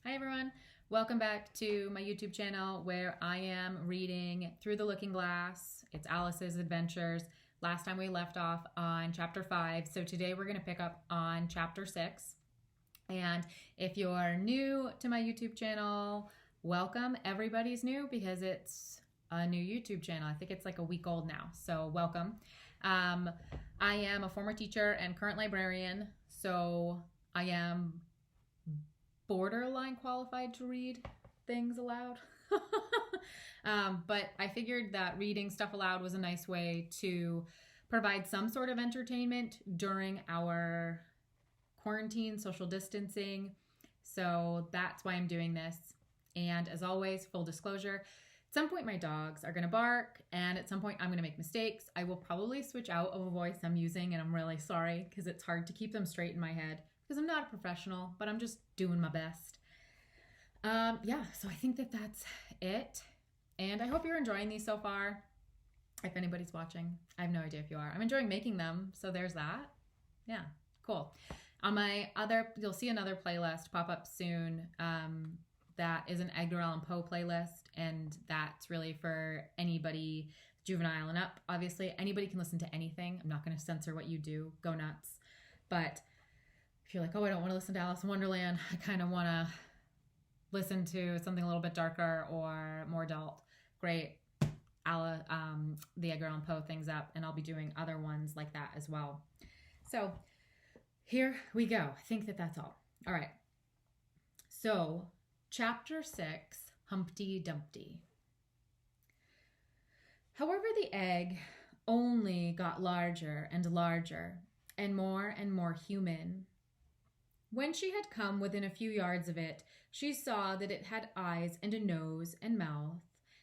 Hi everyone, welcome back to my YouTube channel where I am reading Through the Looking Glass. It's Alice's Adventures. Last time we left off on chapter 5, so today we're going to pick up on chapter 6. And if you're new to my YouTube channel, welcome. Everybody's new because it's a new YouTube channel. I think it's like a week old now, so welcome. I am a former teacher and current librarian, so I am borderline qualified to read things aloud. But I figured that reading stuff aloud was a nice way to provide some sort of entertainment during our quarantine, social distancing. So that's why I'm doing this. And as always, full disclosure, at some point my dogs are going to bark, and at some point I'm going to make mistakes. I will probably switch out of a voice I'm using, and I'm really sorry because it's hard to keep them straight in my head because I'm not a professional, but I'm just doing my best. Yeah, so I think that that's it. And I hope you're enjoying these so far. If anybody's watching, I have no idea if you are. I'm enjoying making them, so there's that. Yeah, cool. On my other, you'll see another playlist pop up soon. That is an Edgar Allan Poe playlist, and that's really for anybody juvenile and up. Obviously, anybody can listen to anything. I'm not going to censor what you do. Go nuts. But if you're like, oh, I don't want to listen to Alice in Wonderland, I kind of want to listen to something a little bit darker or more adult, great. The Edgar Allan Poe things up, and I'll be doing other ones like that as well. So here we go. I think that that's all. All right. So chapter 6, Humpty Dumpty. However, the egg only got larger and larger and more human. When she had come within a few yards of it, she saw that it had eyes and a nose and mouth.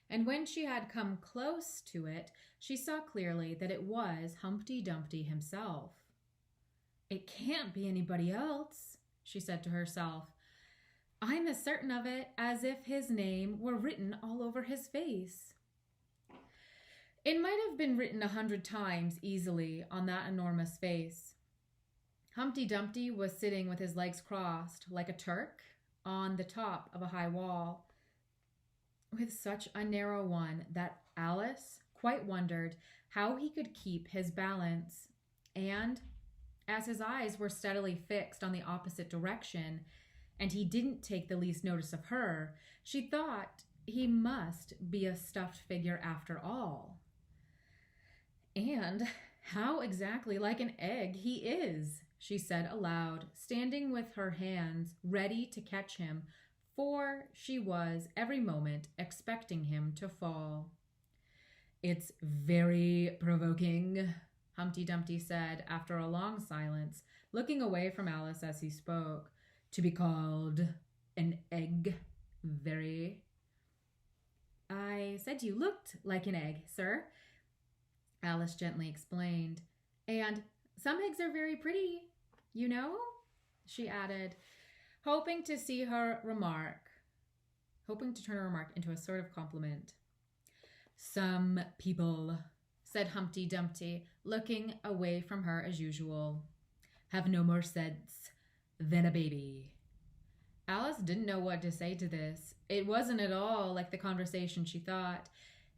And when she had come close to it, she saw clearly that it was Humpty Dumpty himself. It can't be anybody else, she said to herself. I'm as certain of it as if his name were written all over his face. It might have been written 100 times easily on that enormous face. Humpty Dumpty was sitting with his legs crossed like a Turk on the top of a high wall, with such a narrow one that Alice quite wondered how he could keep his balance. And as his eyes were steadily fixed on the opposite direction, and he didn't take the least notice of her, she thought he must be a stuffed figure after all. And how exactly like an egg he is, she said aloud, standing with her hands ready to catch him, for she was every moment expecting him to fall. It's very provoking, Humpty Dumpty said after a long silence, looking away from Alice as he spoke, to be called an egg. Very. I said you looked like an egg, sir, Alice gently explained. And some eggs are very pretty, you know, she added, hoping to turn her remark into a sort of compliment. Some people, said Humpty Dumpty, looking away from her as usual, have no more sense than a baby. Alice didn't know what to say to this. It wasn't at all like the conversation she thought,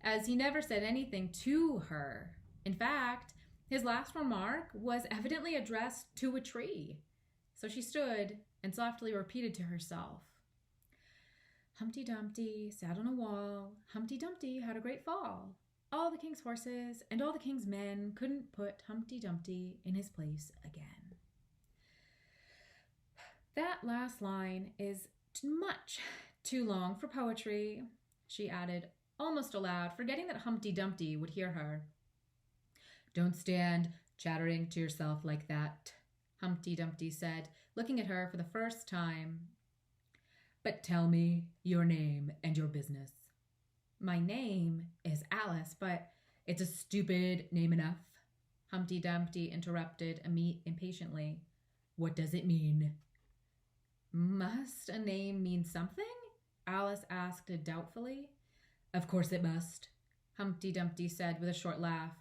as he never said anything to her. In fact, his last remark was evidently addressed to a tree. So she stood and softly repeated to herself, Humpty Dumpty sat on a wall. Humpty Dumpty had a great fall. All the king's horses and all the king's men couldn't put Humpty Dumpty in his place again. That last line is much too long for poetry, she added, almost aloud, forgetting that Humpty Dumpty would hear her. Don't stand chattering to yourself like that, Humpty Dumpty said, looking at her for the first time. But tell me your name and your business. My name is Alice, but it's a stupid name enough, Humpty Dumpty interrupted impatiently. What does it mean? Must a name mean something? Alice asked doubtfully. Of course it must, Humpty Dumpty said with a short laugh.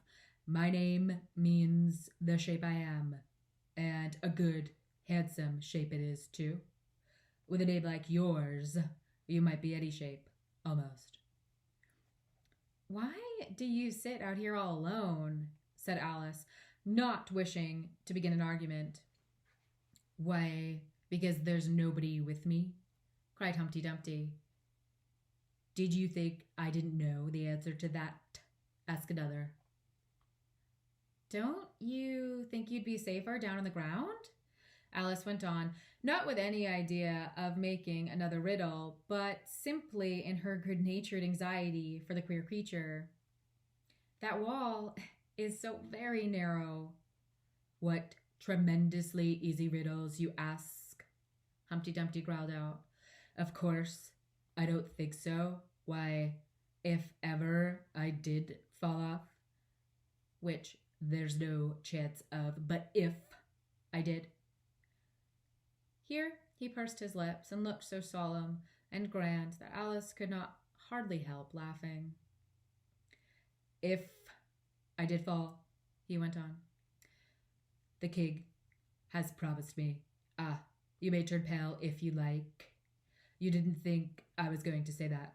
My name means the shape I am, and a good, handsome shape it is, too. With a name like yours, you might be any shape, almost. Why do you sit out here all alone? Said Alice, not wishing to begin an argument. Why, because there's nobody with me, cried Humpty Dumpty. Did you think I didn't know the answer to that? Asked another. Don't you think you'd be safer down on the ground? Alice went on, not with any idea of making another riddle, but simply in her good-natured anxiety for the queer creature. That wall is so very narrow. What tremendously easy riddles you ask, Humpty Dumpty growled out. Of course, I don't think so. Why, if ever I did fall off, which there's no chance of, but if I did. Here he pursed his lips and looked so solemn and grand that Alice could not hardly help laughing. If I did fall, he went on, the king has promised me. Ah, you may turn pale if you like. You didn't think I was going to say that,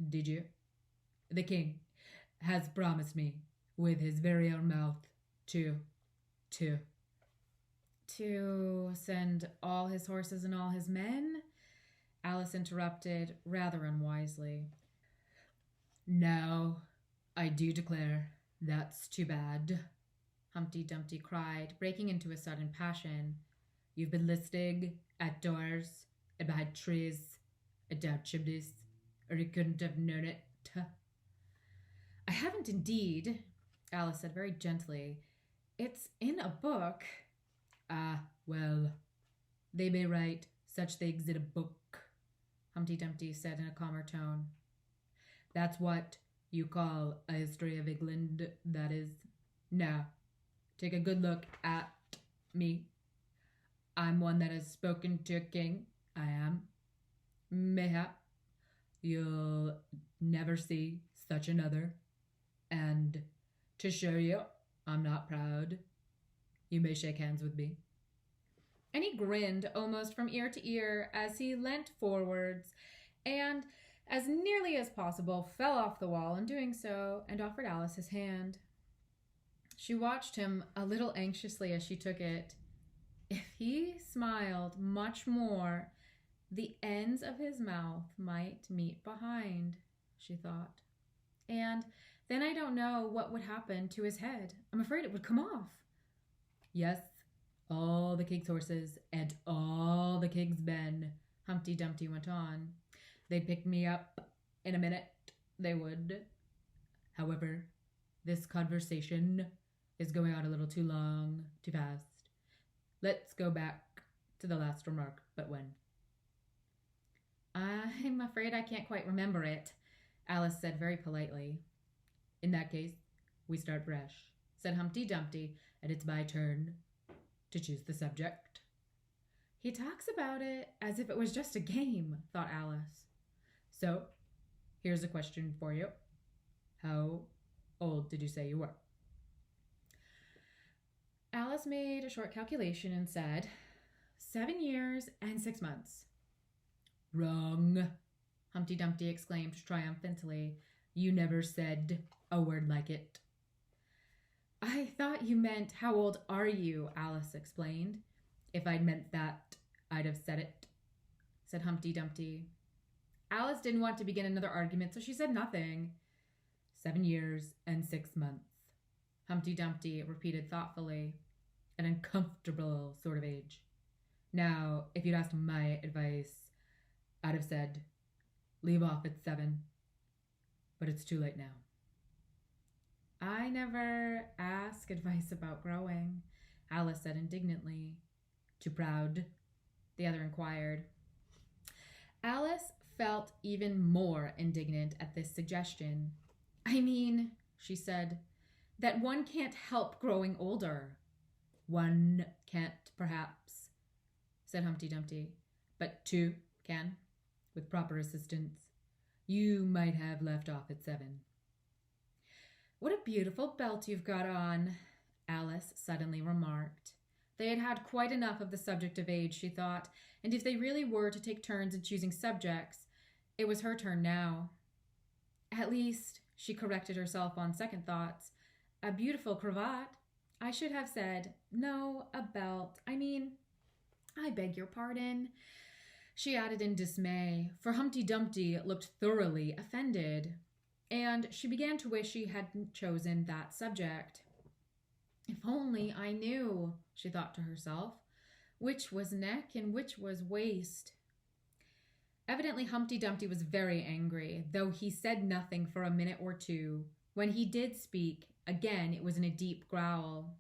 did you? The king has promised me with his very own mouth to send all his horses and all his men? Alice interrupted rather unwisely. Now, I do declare that's too bad, Humpty Dumpty cried, breaking into a sudden passion. You've been listening at doors and behind trees and down chimneys, or you couldn't have known it. I haven't indeed, Alice said very gently. It's in a book. Ah, well, they may write such things in a book, Humpty Dumpty said in a calmer tone. That's what you call a history of England, that is. Now, take a good look at me. I'm one that has spoken to a king. I am. Mayhap you'll never see such another. And to show you I'm not proud, you may shake hands with me. And he grinned almost from ear to ear as he leant forwards and, as nearly as possible, fell off the wall in doing so and offered Alice his hand. She watched him a little anxiously as she took it. If he smiled much more, the ends of his mouth might meet behind, she thought. And then I don't know what would happen to his head. I'm afraid it would come off. Yes, all the king's horses and all the king's men, Humpty Dumpty went on. They'd pick me up in a minute, they would. However, this conversation is going on a little too long, too fast. Let's go back to the last remark, but when? I'm afraid I can't quite remember it, Alice said very politely. In that case, we start fresh, said Humpty Dumpty, and it's my turn to choose the subject. He talks about it as if it was just a game, thought Alice. So, here's a question for you. How old did you say you were? Alice made a short calculation and said, 7 years and 6 months. Wrong, Humpty Dumpty exclaimed triumphantly. You never said a word like it. I thought you meant, how old are you? Alice explained. If I'd meant that, I'd have said it, said Humpty Dumpty. Alice didn't want to begin another argument, so she said nothing. 7 years and 6 months, Humpty Dumpty repeated thoughtfully. An uncomfortable sort of age. Now, if you'd asked my advice, I'd have said, leave off at 7. But it's too late now. I never ask advice about growing, Alice said indignantly. Too proud? The other inquired. Alice felt even more indignant at this suggestion. I mean, she said, that one can't help growing older. One can't, perhaps, said Humpty Dumpty, but 2 can, with proper assistance. You might have left off at 7. What a beautiful belt you've got on, Alice suddenly remarked. They had had quite enough of the subject of age, she thought, and if they really were to take turns in choosing subjects, it was her turn now. At least, she corrected herself on second thoughts, a beautiful cravat. I should have said, no, a belt. I beg your pardon, she added in dismay, for Humpty Dumpty looked thoroughly offended, and she began to wish she hadn't chosen that subject. If only I knew, she thought to herself, which was neck and which was waist. Evidently Humpty Dumpty was very angry, though he said nothing for a minute or two. When he did speak, again it was in a deep growl.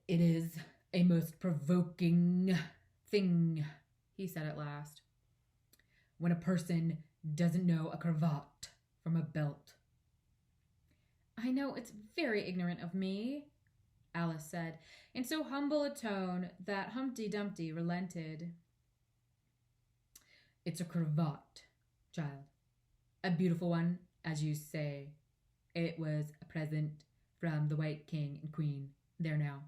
It is a most provoking thing, he said at last, when a person doesn't know a cravat from a belt. I know it's very ignorant of me, Alice said, in so humble a tone that Humpty Dumpty relented. It's a cravat, child. A beautiful one, as you say. It was a present from the White King and Queen. There now.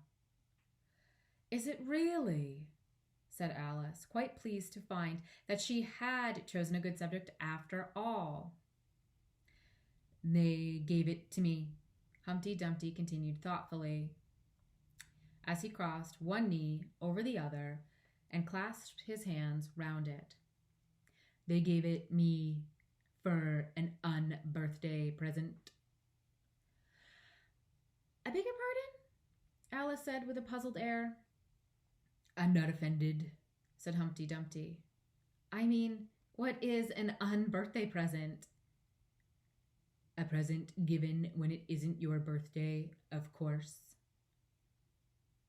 Is it really? Said Alice, quite pleased to find that she had chosen a good subject after all. They gave it to me, Humpty Dumpty continued thoughtfully, as he crossed one knee over the other and clasped his hands round it. They gave it me for an unbirthday present. I beg your pardon? Alice said with a puzzled air. I'm not offended, said Humpty Dumpty. What is an unbirthday present? A present given when it isn't your birthday, of course.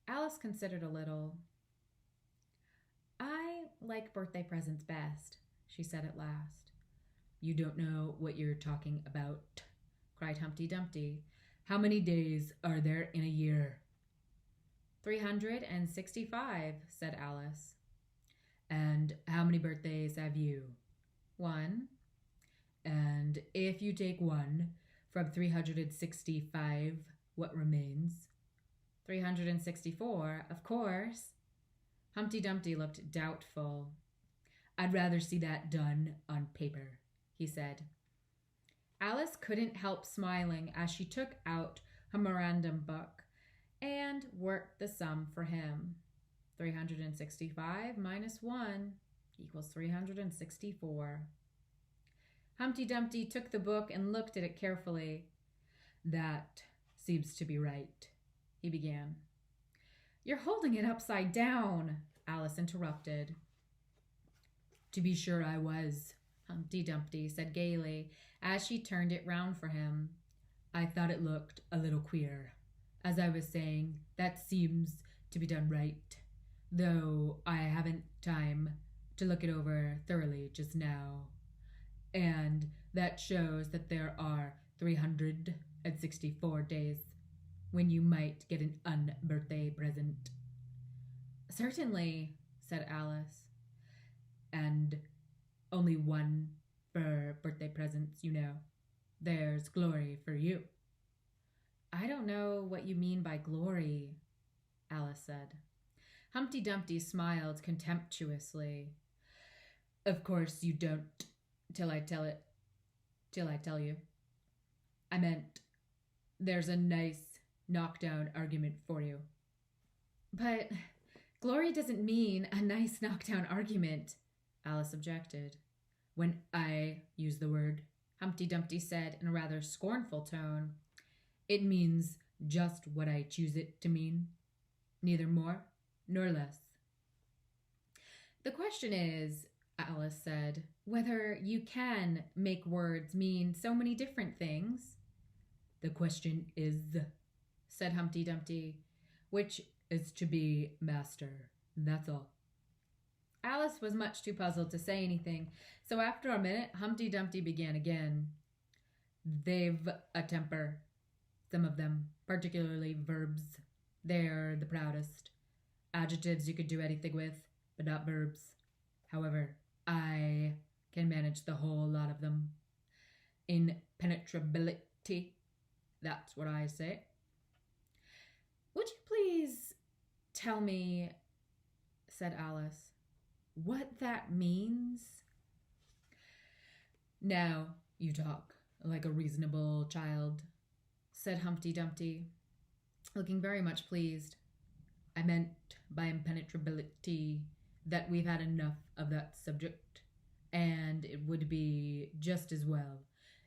Alice considered a little. I like birthday presents best, she said at last. You don't know what you're talking about, cried Humpty Dumpty. How many days are there in a year? 365, said Alice. And how many birthdays have you? 1. And if you take 1 from 365, what remains? 364, of course. Humpty Dumpty looked doubtful. I'd rather see that done on paper, he said. Alice couldn't help smiling as she took out her memorandum book and worked the sum for him. 365 minus 1 equals 364. Humpty Dumpty took the book and looked at it carefully. That seems to be right, he began. You're holding it upside down, Alice interrupted. To be sure I was, Humpty Dumpty said gaily as she turned it round for him. I thought it looked a little queer. As I was saying, that seems to be done right, though I haven't time to look it over thoroughly just now. And that shows that there are 364 days when you might get an unbirthday present. Certainly, said Alice. And only 1 for birthday presents, you know. There's glory for you. I don't know what you mean by glory, Alice said. Humpty Dumpty smiled contemptuously. Of course you don't, till I tell you. I meant, there's a nice knockdown argument for you. But glory doesn't mean a nice knockdown argument, Alice objected. When I use the word, Humpty Dumpty said in a rather scornful tone, it means just what I choose it to mean, neither more nor less. The question is, Alice said, whether you can make words mean so many different things. The question is, said Humpty Dumpty, which is to be master, that's all. Alice was much too puzzled to say anything, so after a minute, Humpty Dumpty began again. They've a temper, some of them, particularly verbs. They're the proudest. Adjectives you could do anything with, but not verbs. However, I can manage the whole lot of them. Impenetrability, that's what I say. Would you please tell me, said Alice, what that means? Now you talk like a reasonable child, said Humpty Dumpty, looking very much pleased. I meant by impenetrability that we've had enough of that subject, and it would be just as well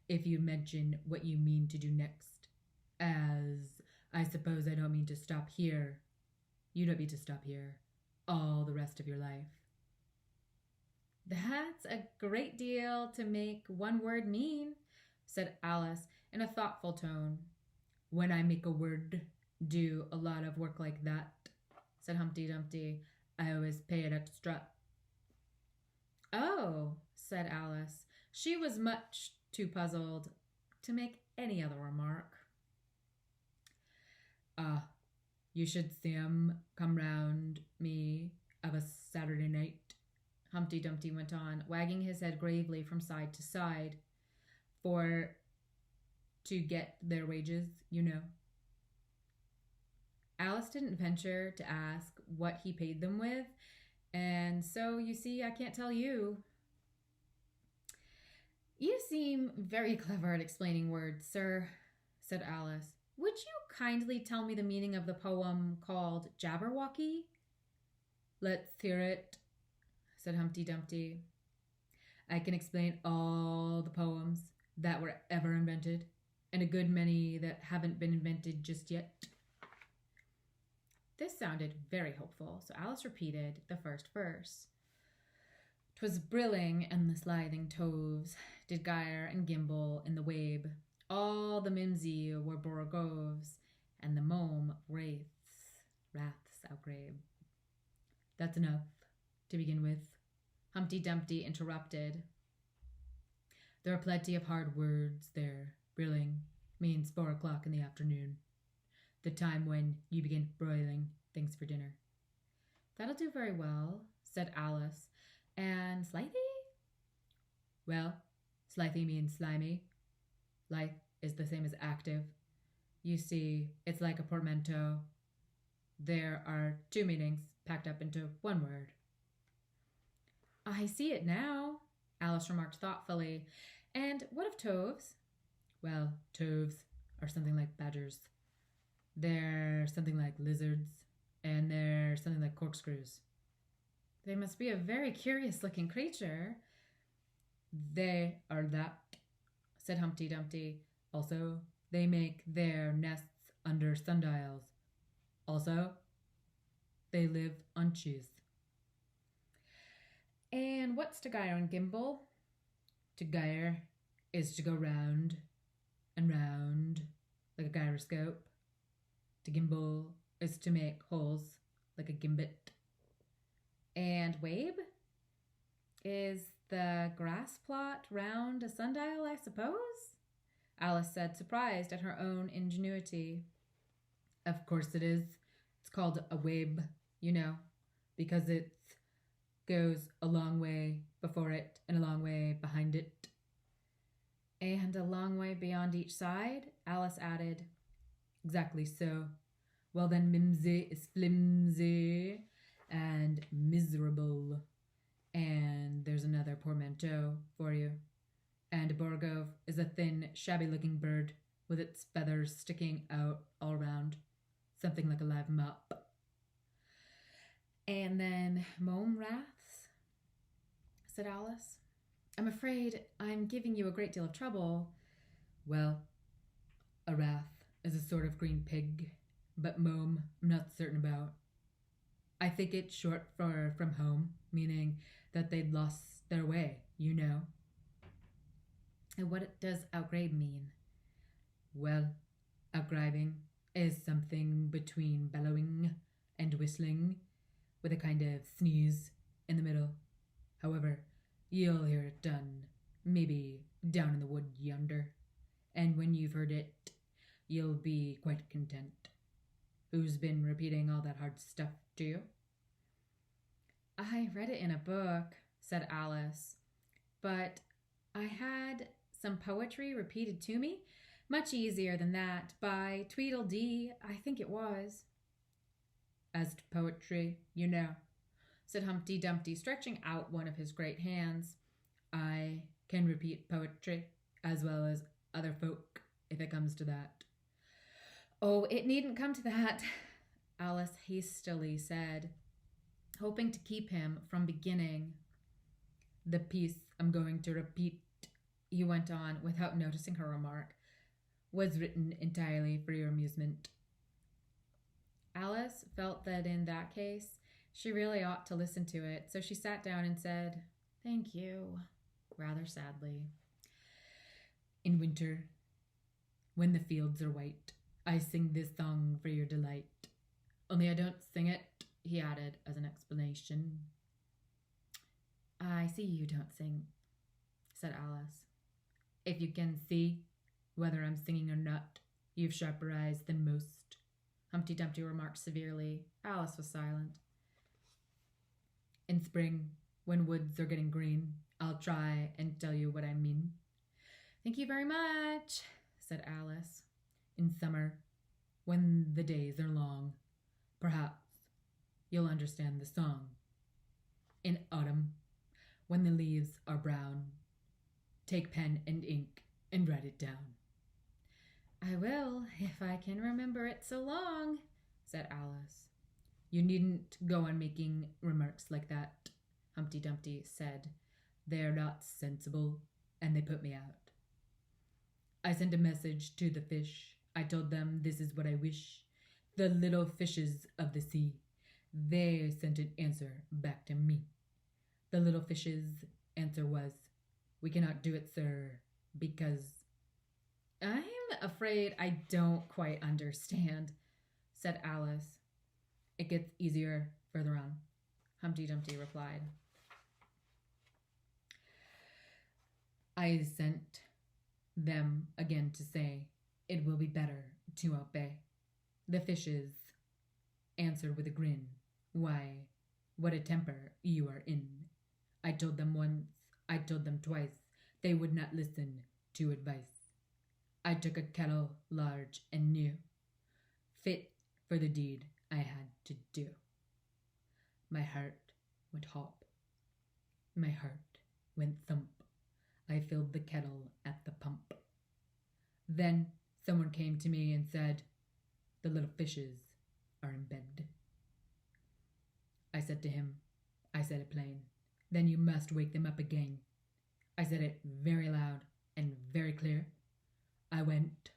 if you mention what you mean to do next, as I suppose I don't mean to stop here. You don't mean to stop here all the rest of your life. That's a great deal to make one word mean, said Alice in a thoughtful tone. When I make a word do a lot of work like that, said Humpty Dumpty, I always pay it extra. Oh, said Alice. She was much too puzzled to make any other remark. You should see 'em come round me of a Saturday night, Humpty Dumpty went on, wagging his head gravely from side to side, for to get their wages, you know. Alice didn't venture to ask what he paid them with, and so, you see, I can't tell you. You seem very clever at explaining words, sir, said Alice. Would you kindly tell me the meaning of the poem called Jabberwocky? Let's hear it, said Humpty Dumpty. I can explain all the poems that were ever invented, and a good many that haven't been invented just yet. This sounded very hopeful, so Alice repeated the first verse. 'Twas brilling and the slithing toves did gyre and gimble in the wabe. All the mimsy were borogoves, and the mome wraiths outgrabe. That's enough to begin with, Humpty Dumpty interrupted. There are plenty of hard words there. Brilling means 4 o'clock in the afternoon, the time when you begin broiling things for dinner. That'll do very well, said Alice. And slithy? Well, slithy means slimy. Lithe is the same as active. You see, it's like a portmanteau. There are 2 meanings packed up into one word. I see it now, Alice remarked thoughtfully. And what of toves? Well, toves are something like badgers. They're something like lizards. And they're something like corkscrews. They must be a very curious-looking creature. They are that, said Humpty Dumpty. Also, they make their nests under sundials. Also, they live on cheese. And what's to gyre and gimble? To gyre is to go round and round like a gyroscope. To gimble is to make holes like a gimbet. And wabe is the grass plot round a sundial, I suppose? Alice said, surprised at her own ingenuity. Of course it is. It's called a wabe, you know, because it goes a long way before it and a long way behind it. And a long way beyond each side, Alice added. Exactly so. Well then, mimsy is flimsy and miserable. And there's another portmanteau for you. And a borgove is a thin, shabby-looking bird with its feathers sticking out all round, something like a live mop. And then mome raths, said Alice. I'm afraid I'm giving you a great deal of trouble. Well, a rath is a sort of green pig, but mome I'm not certain about. I think it's short for from home, meaning that they'd lost their way, you know. And what does outgrabe mean? Well, outgribing is something between bellowing and whistling, with a kind of sneeze in the middle. However, you'll hear it done, maybe down in the wood yonder, and when you've heard it, you'll be quite content. Who's been repeating all that hard stuff to you? I read it in a book, said Alice, but I had some poetry repeated to me, much easier than that, by Tweedledee, I think it was. as to poetry, said Humpty Dumpty, stretching out one of his great hands. I can repeat poetry as well as other folk, if it comes to that. Oh, it needn't come to that, Alice hastily said, hoping to keep him from beginning. The piece I'm going to repeat, he went on without noticing her remark, was written entirely for your amusement. Alice felt that in that case, she really ought to listen to it, so she sat down and said, "Thank you," rather sadly. In winter, when the fields are white, I sing this song for your delight. Only I don't sing it, he added as an explanation. I see you don't sing, said Alice. If you can see whether I'm singing or not, you've sharper eyes than most, Humpty Dumpty remarked severely. Alice was silent. In spring, when woods are getting green, I'll try and tell you what I mean. Thank you very much, said Alice. In summer, when the days are long, perhaps you'll understand the song. In autumn, when the leaves are brown, take pen and ink and write it down. I will, if I can remember it so long, said Alice. You needn't go on making remarks like that, Humpty Dumpty said. They're not sensible, and they put me out. I sent a message to the fish. I told them this is what I wish. The little fishes of the sea. They sent an answer back to me. The little fish's answer was, we cannot do it, sir, because... I'm afraid I don't quite understand, said Alice. It gets easier further on, Humpty Dumpty replied. I sent them again to say, it will be better to obey. The fishes answered with a grin, why, what a temper you are in. I told them once, I told them twice, they would not listen to advice. I took a kettle large and new, fit for the deed I had to do. My heart went hop, my heart went thump. I filled the kettle at the pump. Then someone came to me and said, the little fishes are in bed. I said to him, I said it plain, then you must wake them up again. I said it very loud and very clear. I went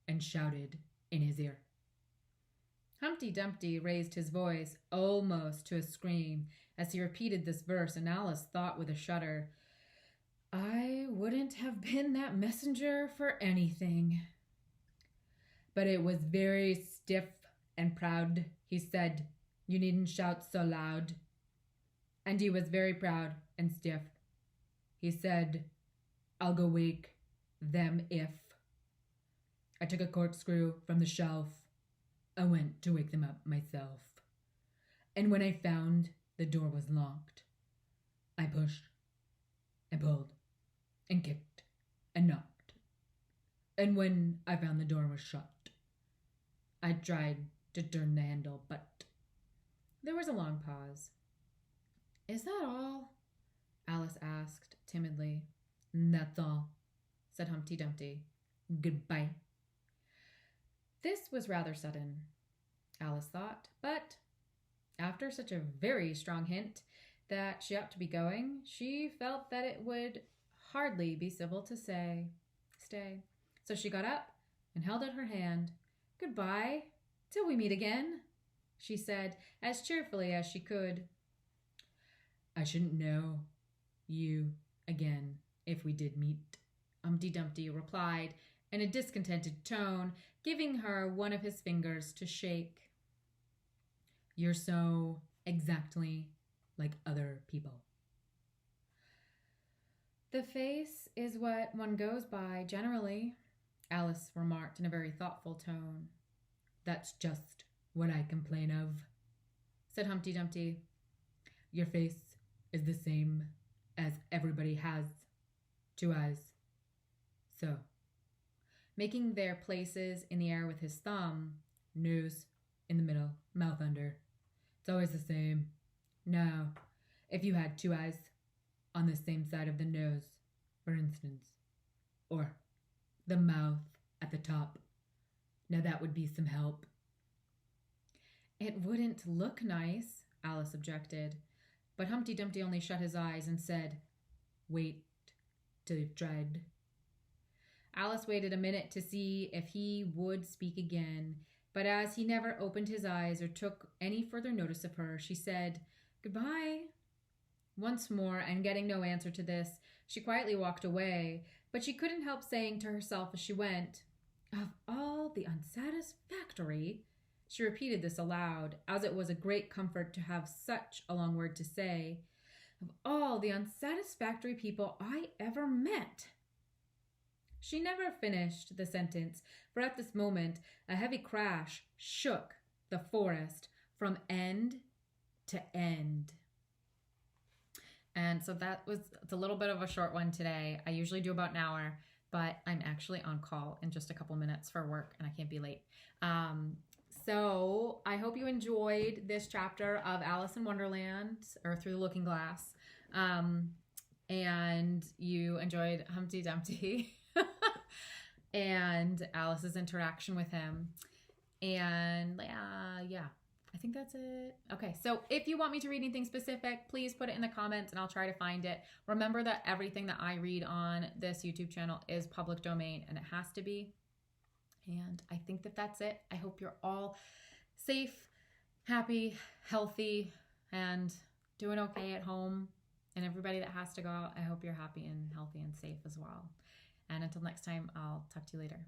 and shouted in his ear. Humpty Dumpty raised his voice almost to a scream as he repeated this verse, and Alice thought with a shudder, I wouldn't have been that messenger for anything. But it was very stiff and proud, he said. You needn't shout so loud. And he was very proud and stiff. He said, I'll go wake them if. I took a corkscrew from the shelf. I went to wake them up myself. And when I found the door was locked, I pushed and pulled and kicked and knocked. And when I found the door was shut, I tried to turn the handle, but there was a long pause. Is that all? Alice asked timidly. That's all, said Humpty Dumpty. Goodbye. This was rather sudden, Alice thought, but after such a very strong hint that she ought to be going, she felt that it would hardly be civil to say, stay. So she got up and held out her hand. Goodbye, till we meet again, she said as cheerfully as she could. I shouldn't know you again if we did meet, Humpty Dumpty replied in a discontented tone, giving her one of his fingers to shake. You're so exactly like other people. The face is what one goes by generally, Alice remarked in a very thoughtful tone. That's just what I complain of, said Humpty Dumpty. Your face is the same as everybody has, 2 eyes. So, making their places in the air with his thumb, nose in the middle, mouth under, It's always the same. Now, if you had two eyes on the same side of the nose, for instance, or the mouth at the top, now that would be some help. It wouldn't look nice, Alice objected, but Humpty Dumpty only shut his eyes and said, "Wait till you've tried." Alice waited a minute to see if he would speak again, but as he never opened his eyes or took any further notice of her, she said, "Goodbye." Once more, and getting no answer to this, she quietly walked away, but she couldn't help saying to herself as she went, "Of all the unsatisfactory," she repeated this aloud, as it was a great comfort to have such a long word to say, "of all the unsatisfactory people I ever met." She never finished the sentence, for at this moment a heavy crash shook the forest from end to end. And so it's a little bit of a short one today. I usually do about an hour, but I'm actually on call in just a couple minutes for work and I can't be late. So I hope you enjoyed this chapter of Alice in Wonderland, or Through the Looking Glass. And you enjoyed Humpty Dumpty and Alice's interaction with him. And yeah, I think that's it. Okay, so if you want me to read anything specific, please put it in the comments and I'll try to find it. Remember that everything that I read on this YouTube channel is public domain, and it has to be. And I think that that's it. I hope you're all safe, happy, healthy, and doing okay at home. And everybody that has to go out, I hope you're happy and healthy and safe as well. And until next time, I'll talk to you later.